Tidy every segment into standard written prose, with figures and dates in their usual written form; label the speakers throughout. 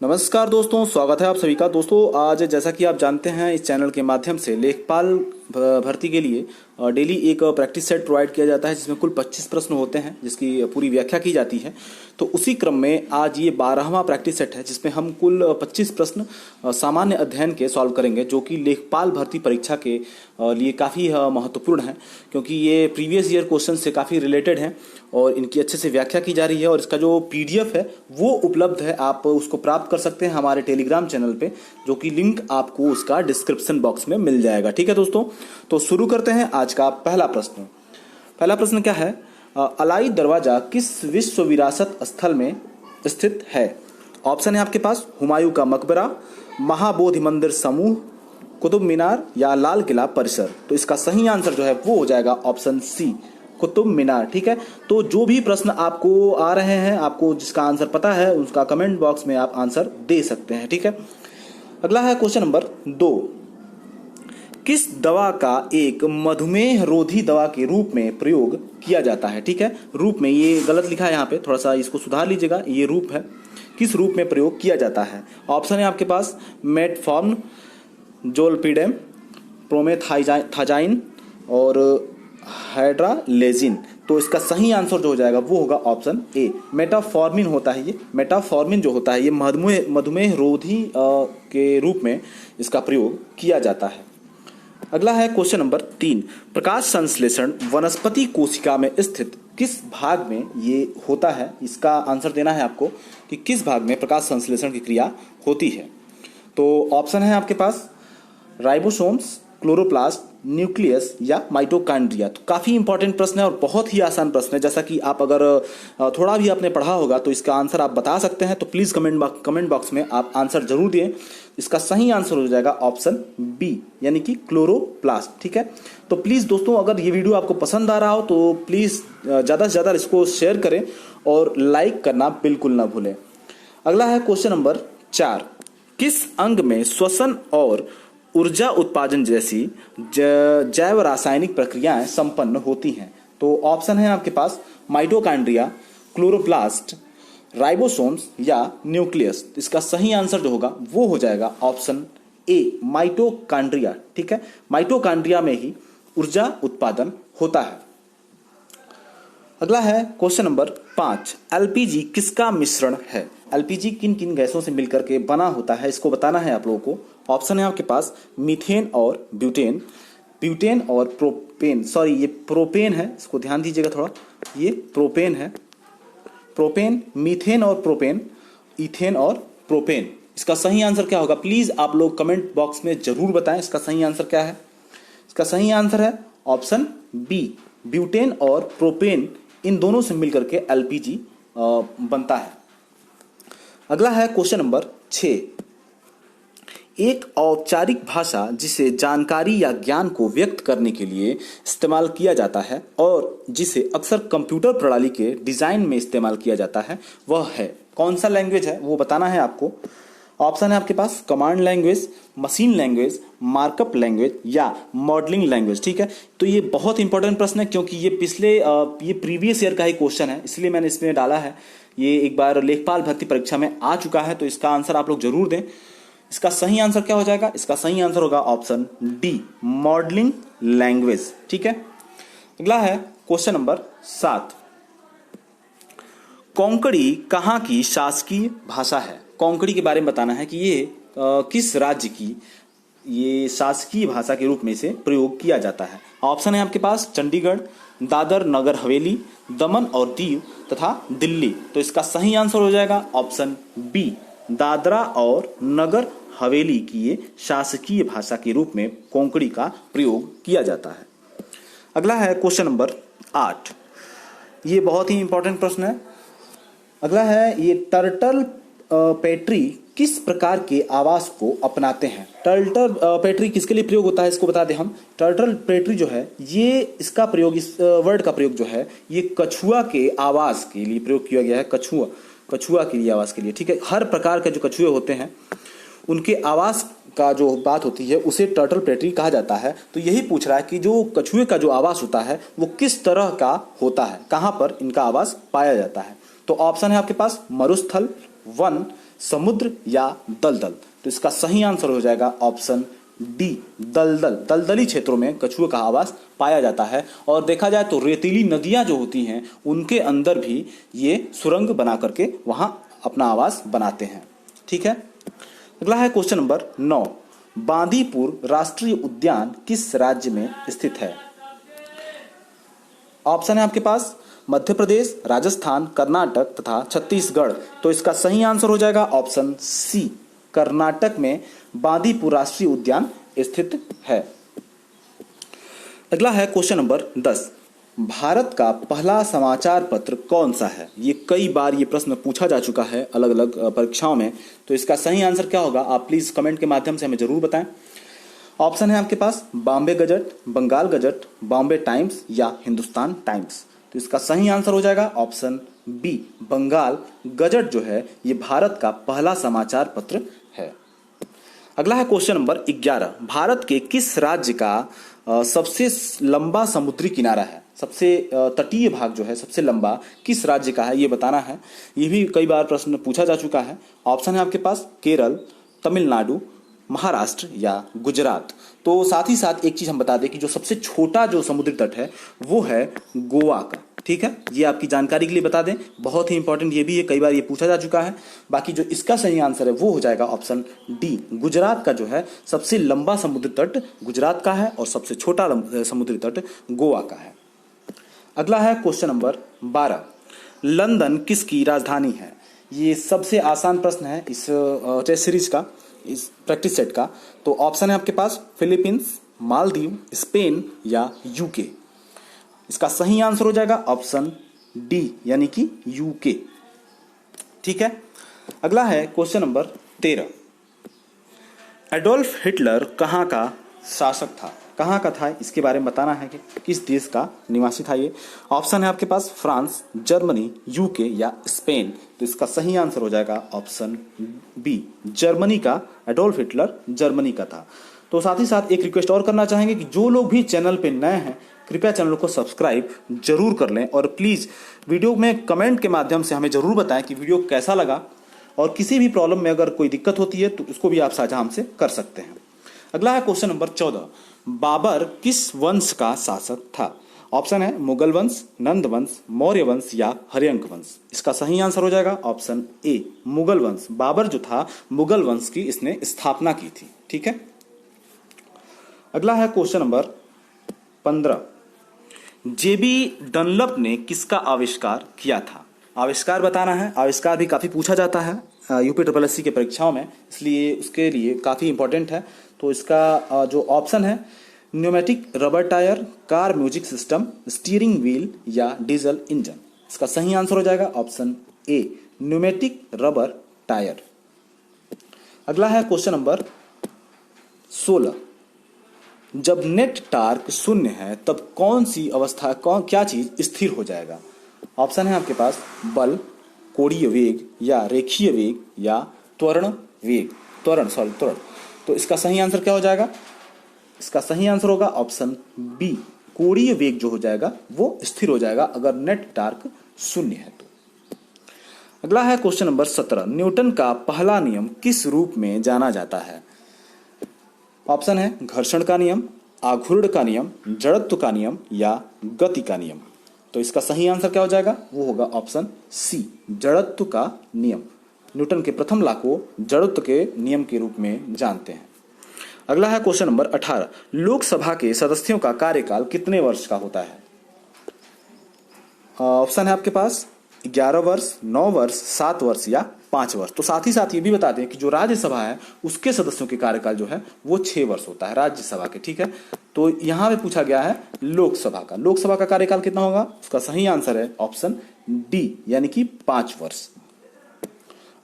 Speaker 1: नमस्कार दोस्तों, स्वागत है आप सभी का। दोस्तों आज जैसा कि आप जानते हैं इस चैनल के माध्यम से लेखपाल भर्ती के लिए डेली एक प्रैक्टिस सेट प्रोवाइड किया जाता है जिसमें कुल 25 प्रश्न होते हैं जिसकी पूरी व्याख्या की जाती है। तो उसी क्रम में आज ये 12वां प्रैक्टिस सेट है जिसमें हम कुल 25 प्रश्न सामान्य अध्ययन के सॉल्व करेंगे, जो कि लेखपाल भर्ती परीक्षा के लिए काफ़ी महत्वपूर्ण है क्योंकि ये प्रीवियस ईयर क्वेश्चन से काफ़ी रिलेटेड हैं और इनकी अच्छे से व्याख्या की जा रही है। और इसका जो PDF है वो उपलब्ध है, आप उसको प्राप्त कर सकते हैं हमारे टेलीग्राम चैनल पे, जो कि लिंक आपको उसका डिस्क्रिप्शन बॉक्स में मिल जाएगा। ठीक है दोस्तों, तो शुरू करते हैं आज का पहला प्रश्न। पहला प्रश्न क्या है? अलाई दरवाजा किस विश्व विरासत स्थल में स्थित है? ऑप्शन है आपके पास हुमायूं का मकबरा, महाबोधि मंदिर समूह, कुतुब मीनार या लाल किला परिसर। तो इसका सही आंसर जो है वो हो जाएगा ऑप्शन सी, कुतुब मीनार। ठीक है, तो जो भी प्रश्न आपको आ रहे हैं, आपको जिसका आंसर पता है उसका कमेंट बॉक्स में आप आंसर दे सकते हैं। ठीक है, अगला है क्वेश्चन नंबर 2। किस दवा का एक मधुमेह रोधी दवा के रूप में प्रयोग किया जाता है? ठीक है, रूप में ये गलत लिखा है यहाँ पे, थोड़ा सा इसको सुधार लीजिएगा। ये रूप है, किस रूप में प्रयोग किया जाता है? ऑप्शन है आपके पास मेटफॉर्म, जोलपीडेम, प्रोमेथाजाइन और हाइड्रालेजिन। तो इसका सही आंसर जो हो जाएगा वो होगा ऑप्शन ए, मेटाफॉर्मिन होता है। ये मेटाफॉर्मिन जो होता है ये मधुमेह रोधी के रूप में इसका प्रयोग किया जाता है। अगला है क्वेश्चन नंबर 3। प्रकाश संश्लेषण वनस्पति कोशिका में स्थित किस भाग में ये होता है? इसका आंसर देना है आपको कि किस भाग में प्रकाश संश्लेषण की क्रिया होती है। तो ऑप्शन है आपके पास राइबोसोम्स, क्लोरोप्लास्ट, न्यूक्लियस या माइटोकॉन्ड्रिया। तो काफ़ी इंपॉर्टेंट प्रश्न है और बहुत ही आसान प्रश्न है। जैसा कि आप अगर थोड़ा भी आपने पढ़ा होगा तो इसका आंसर आप बता सकते हैं, तो प्लीज़ कमेंट बॉक्स में आप आंसर जरूर दें। इसका सही आंसर हो जाएगा ऑप्शन बी, यानी कि क्लोरोप्लास्ट। ठीक है, तो प्लीज़ दोस्तों अगर ये वीडियो आपको पसंद आ रहा हो तो प्लीज़ ज़्यादा से ज़्यादा इसको शेयर करें और लाइक करना बिल्कुल ना भूलें। अगला है क्वेश्चन नंबर 4। किस अंग में श्वसन और ऊर्जा उत्पादन जैसी जैव रासायनिक प्रक्रियाएं संपन्न होती हैं? तो ऑप्शन है आपके पास माइटोकॉन्ड्रिया, क्लोरोप्लास्ट, राइबोसोम्स या न्यूक्लियस। इसका सही आंसर जो होगा वो हो जाएगा ऑप्शन ए, माइटोकॉन्ड्रिया। ठीक है, माइटोकॉन्ड्रिया में ही ऊर्जा उत्पादन होता है। अगला है क्वेश्चन नंबर 5। LPG किसका मिश्रण है? LPG किन किन गैसों से मिलकर के बना होता है इसको बताना है आप लोगों को। ऑप्शन है आपके पास मीथेन और ब्यूटेन, ब्यूटेन और प्रोपेन, सॉरी ये प्रोपेन है, इसको ध्यान दीजिएगा थोड़ा, ये प्रोपेन है, प्रोपेन, मीथेन और प्रोपेन, इथेन और प्रोपेन। इसका सही आंसर क्या होगा? प्लीज आप लोग कमेंट बॉक्स में जरूर बताएं इसका सही आंसर क्या है। इसका सही आंसर है ऑप्शन बी, ब्यूटेन और प्रोपेन, इन दोनों से मिलकर के LPG बनता है। अगला है क्वेश्चन नंबर 6। एक औपचारिक भाषा जिसे जानकारी या ज्ञान को व्यक्त करने के लिए इस्तेमाल किया जाता है और जिसे अक्सर कंप्यूटर प्रणाली के डिजाइन में इस्तेमाल किया जाता है, वह है कौन सा लैंग्वेज है वो बताना है आपको। ऑप्शन है आपके पास command language, machine language, markup language या मॉडलिंग लैंग्वेज। ठीक है, तो ये बहुत इंपॉर्टेंट प्रश्न है क्योंकि ये प्रीवियस ईयर का ही क्वेश्चन है, इसलिए मैंने इसमें डाला है। ये एक बार लेखपाल भर्ती परीक्षा में आ चुका है, तो इसका आंसर आप लोग जरूर दें। इसका सही आंसर क्या हो जाएगा? इसका सही आंसर होगा ऑप्शन डी, मॉडलिंग लैंग्वेज। ठीक है, अगला है क्वेश्चन नंबर 7। कोंकणी कहाँ की शासकीय भाषा है? कोंकणी के बारे में बताना है कि ये किस राज्य की ये शासकीय भाषा के रूप में से प्रयोग किया जाता है। ऑप्शन है आपके पास चंडीगढ़, दादर नगर हवेली, दमन और दीव तथा दिल्ली। तो इसका सही आंसर हो जाएगा ऑप्शन बी, दादरा और नगर हवेली की ये शासकीय भाषा के रूप में कोंकणी का प्रयोग किया जाता है। अगला है क्वेश्चन नंबर 8। ये बहुत ही इंपॉर्टेंट प्रश्न है। अगला है ये टर्टल पेट्री किस प्रकार के आवास को अपनाते हैं? टर्टल पेट्री किसके लिए प्रयोग होता है इसको बता दें हम। टर्टल पेट्री जो है ये इसका प्रयोग, इस वर्ड का प्रयोग जो है ये कछुआ के आवास के लिए प्रयोग किया गया है। कछुआ के लिए आवास के लिए। ठीक है, हर प्रकार के जो कछुए होते हैं उनके आवास का जो बात होती है उसे टर्टल पेट्री कहा जाता है। तो यही पूछ रहा है कि जो कछुए का जो आवास होता है वो किस तरह का होता है, कहां पर इनका आवास पाया जाता है। तो ऑप्शन है आपके पास मरुस्थल, वन, समुद्र या दलदल। तो इसका सही आंसर हो जाएगा ऑप्शन डी, दलदल। दलदली क्षेत्रों में कछुए का आवास पाया जाता है। और देखा जाए तो रेतीली नदियां जो होती हैं उनके अंदर भी ये सुरंग बना करके वहां अपना आवास बनाते हैं। ठीक है, अगला है क्वेश्चन नंबर 9। बांदीपुर राष्ट्रीय उद्यान किस राज्य में स्थित है? ऑप्शन है आपके पास मध्य प्रदेश, राजस्थान, कर्नाटक तथा छत्तीसगढ़। तो इसका सही आंसर हो जाएगा ऑप्शन सी, कर्नाटक में बांदीपुर राष्ट्रीय उद्यान स्थित है। अगला है क्वेश्चन नंबर 10। भारत का पहला समाचार पत्र कौन सा है? ये कई बार ये प्रश्न पूछा जा चुका है अलग अलग परीक्षाओं में। तो इसका सही आंसर क्या होगा आप प्लीज कमेंट के माध्यम से हमें जरूर बताएं। ऑप्शन है आपके पास Bombay Gazette, Bengal Gazette, Bombay Times या हिंदुस्तान टाइम्स। तो इसका सही आंसर हो जाएगा ऑप्शन बी, बंगाल गजट जो है ये भारत का पहला समाचार पत्र है। अगला है क्वेश्चन नंबर 11। भारत के किस राज्य का सबसे लंबा समुद्री किनारा है? सबसे तटीय भाग जो है सबसे लंबा किस राज्य का है ये बताना है। ये भी कई बार प्रश्न पूछा जा चुका है। ऑप्शन है आपके पास केरल, तमिलनाडु, महाराष्ट्र या गुजरात। तो साथ ही साथ एक चीज हम बता दें कि जो सबसे छोटा जो समुद्री तट है वो है गोवा का। ठीक है, ये आपकी जानकारी के लिए बता दें, बहुत ही इंपॉर्टेंट ये भी है, कई बार ये पूछा जा चुका है। बाकी जो इसका सही आंसर है वो हो जाएगा ऑप्शन डी, गुजरात का जो है सबसे लंबा समुद्री तट गुजरात का है और सबसे छोटा समुद्री तट गोवा का है। अगला है क्वेश्चन नंबर 12। लंदन किसकी राजधानी है? ये सबसे आसान प्रश्न है इस टेस्ट सीरीज का, इस प्रैक्टिस सेट का। तो ऑप्शन है आपके पास फिलीपींस, मालदीव, स्पेन या यूके। इसका सही आंसर हो जाएगा ऑप्शन डी यानी कि यूके। ठीक है, अगला है क्वेश्चन नंबर 13। एडोल्फ हिटलर कहाँ का शासक था? कहाँ का था इसके बारे में बताना है कि किस देश का निवासी था ये। ऑप्शन है आपके पास फ्रांस, जर्मनी, यूके या स्पेन। तो इसका सही आंसर हो जाएगा ऑप्शन बी, जर्मनी का। एडोल्फ हिटलर जर्मनी का था। तो साथ ही साथ एक रिक्वेस्ट और करना चाहेंगे कि जो लोग भी चैनल पे नए हैं कृपया चैनल को सब्सक्राइब जरूर कर लें और प्लीज वीडियो में कमेंट के माध्यम से हमें जरूर बताएं कि वीडियो कैसा लगा और किसी भी प्रॉब्लम में अगर कोई दिक्कत होती है तो उसको भी आप साझा हमसे कर सकते हैं। अगला है क्वेश्चन नंबर 14। बाबर किस वंश का शासक था? ऑप्शन है मुगल वंश, नंद वंश, मौर्य वंश या हर्यंक वंश। इसका सही आंसर हो जाएगा ऑप्शन ए, मुगल वंश। बाबर जो था मुगल वंश की इसने स्थापना की थी। ठीक है, अगला है क्वेश्चन नंबर 15। जेबी डनलप ने किसका आविष्कार किया था? आविष्कार बताना है। आविष्कार भी काफी पूछा जाता है यूपी SSC के परीक्षाओं में, इसलिए उसके लिए काफी इंपॉर्टेंट है। तो इसका जो ऑप्शन है pneumatic rubber tyre, car music system, steering wheel या डीजल इंजन। इसका सही आंसर हो जाएगा option A, pneumatic rubber tyre. अगला है क्वेश्चन नंबर 16। जब नेट टार्क शून्य है तब कौन सी अवस्था क्या चीज स्थिर हो जाएगा? ऑप्शन है आपके पास बल, कोणीय वेग या रेखीय वेग या त्वरण वेग, त्वरण। तो इसका सही आंसर क्या हो जाएगा? इसका सही आंसर होगा ऑप्शन बी, कोणीय वेग जो हो जाएगा वो स्थिर हो जाएगा अगर नेट टार्क शून्य है तो। अगला है क्वेश्चन नंबर 17। न्यूटन का पहला नियम किस रूप में जाना जाता है? ऑप्शन है घर्षण का नियम, आघूर्ण का नियम, जड़त्व का नियम या गति का नियम। तो इसका सही आंसर क्या हो जाएगा? वो होगा ऑप्शन सी, जड़त्व का नियम। न्यूटन के प्रथम लॉ को जड़त्व के नियम के रूप में जानते हैं। अगला है क्वेश्चन नंबर 18। लोकसभा के सदस्यों का कार्यकाल कितने वर्ष का होता है? ऑप्शन है आपके पास 11 वर्ष, 9 वर्ष, 7 वर्ष या 5 वर्ष। तो साथ ही साथ ये भी बता दें कि जो राज्यसभा है उसके सदस्यों के कार्यकाल जो है वो 6 वर्ष होता है राज्यसभा के। ठीक है, तो यहां पे पूछा गया है लोकसभा का। लोकसभा का कार्यकाल कितना होगा? उसका सही आंसर है ऑप्शन डी यानी कि 5 वर्ष।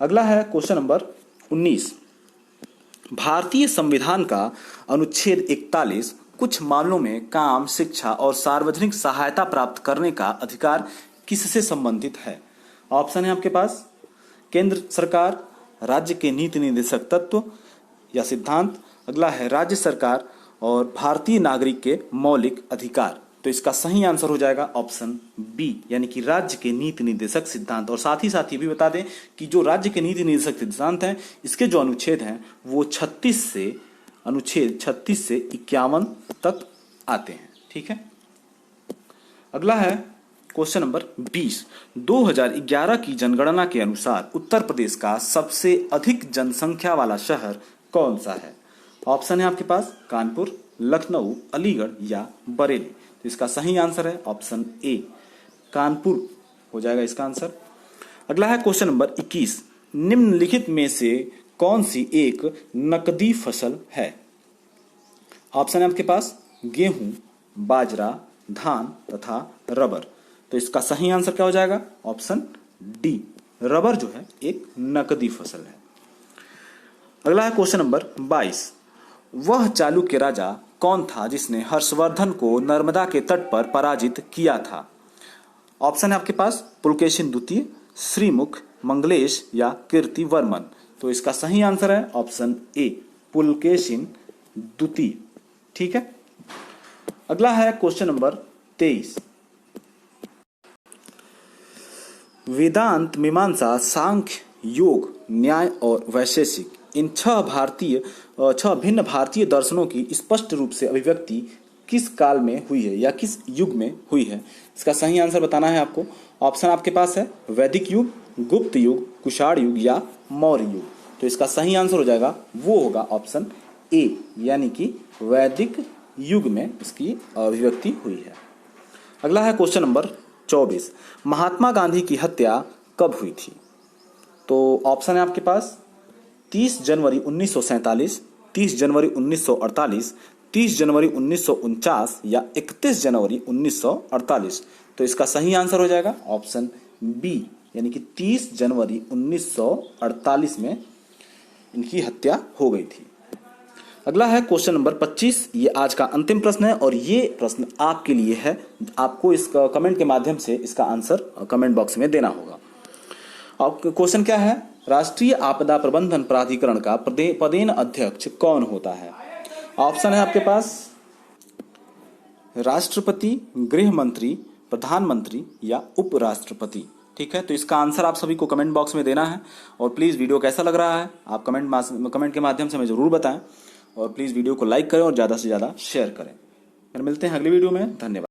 Speaker 1: अगला है क्वेश्चन नंबर 19। भारतीय संविधान का अनुच्छेद 41 कुछ मामलों में काम, शिक्षा और सार्वजनिक सहायता प्राप्त करने का अधिकार किससे संबंधित है? ऑप्शन है आपके पास केंद्र सरकार, राज्य के नीति निर्देशक तत्व या सिद्धांत। अगला है राज्य सरकार और भारतीय नागरिक के मौलिक अधिकार। तो इसका सही आंसर हो जाएगा ऑप्शन बी, यानी कि राज्य के नीति निर्देशक सिद्धांत। और साथ ही ये भी बता दें कि जो राज्य के नीति निर्देशक सिद्धांत हैं, इसके जो अनुच्छेद हैं वो अनुच्छेद 36 से 51 तक आते हैं। ठीक है, अगला है क्वेश्चन नंबर 20। 2011 की जनगणना के अनुसार उत्तर प्रदेश का सबसे अधिक जनसंख्या वाला शहर कौन सा है? ऑप्शन है आपके पास कानपुर, लखनऊ, अलीगढ़ या बरेली। तो इसका सही आंसर है ऑप्शन ए, कानपुर हो जाएगा इसका आंसर। अगला है क्वेश्चन नंबर 21। निम्नलिखित में से कौन सी एक नकदी फसल है? ऑप्शन है आपके पास गेहूं, बाजरा, धान तथा रबर। तो इसका सही आंसर क्या हो जाएगा? ऑप्शन डी, रबर जो है एक नकदी फसल है। अगला है क्वेश्चन नंबर 22। वह चालुक्य राजा कौन था जिसने हर्षवर्धन को नर्मदा के तट पर पराजित किया था? ऑप्शन है आपके पास पुलकेशिन द्वितीय, श्रीमुख, मंगलेश या कीर्तिवर्मन। तो इसका सही आंसर है ऑप्शन ए, पुलकेशिन द्वितीय। ठीक है, अगला है क्वेश्चन नंबर 23। वेदांत, मीमांसा, सांख्य, योग, न्याय और वैशेषिक, इन छह भिन्न भारतीय दर्शनों की स्पष्ट रूप से अभिव्यक्ति किस काल में हुई है या किस युग में हुई है? इसका सही आंसर बताना है आपको। ऑप्शन आपके पास है वैदिक युग, गुप्त युग, कुषाण युग या मौर्य युग। तो इसका सही आंसर हो जाएगा, वो होगा ऑप्शन ए, यानी कि वैदिक युग में इसकी अभिव्यक्ति हुई है। अगला है क्वेश्चन नंबर 24। महात्मा गांधी की हत्या कब हुई थी? तो ऑप्शन है आपके पास 30 जनवरी 1947, 30 जनवरी 1948, 30 जनवरी 1949 या 31 जनवरी 1948। तो इसका सही आंसर हो जाएगा ऑप्शन बी, यानी कि 30 जनवरी 1948 में इनकी हत्या हो गई थी। अगला है क्वेश्चन नंबर 25। ये आज का अंतिम प्रश्न है और ये प्रश्न आपके लिए है। आपको इसका कमेंट के माध्यम से इसका आंसर कमेंट बॉक्स में देना होगा। अब क्वेश्चन क्या है? राष्ट्रीय आपदा प्रबंधन प्राधिकरण का पदेन अध्यक्ष कौन होता है? ऑप्शन है आपके पास राष्ट्रपति, गृह मंत्री, प्रधानमंत्री या उपराष्ट्रपति। ठीक है, तो इसका आंसर आप सभी को कमेंट बॉक्स में देना है। और प्लीज़ वीडियो कैसा लग रहा है आप कमेंट के माध्यम से हमें ज़रूर बताएं। और प्लीज़ वीडियो को लाइक करें और ज़्यादा से ज़्यादा शेयर करें। फिर मिलते हैं अगली वीडियो में। धन्यवाद।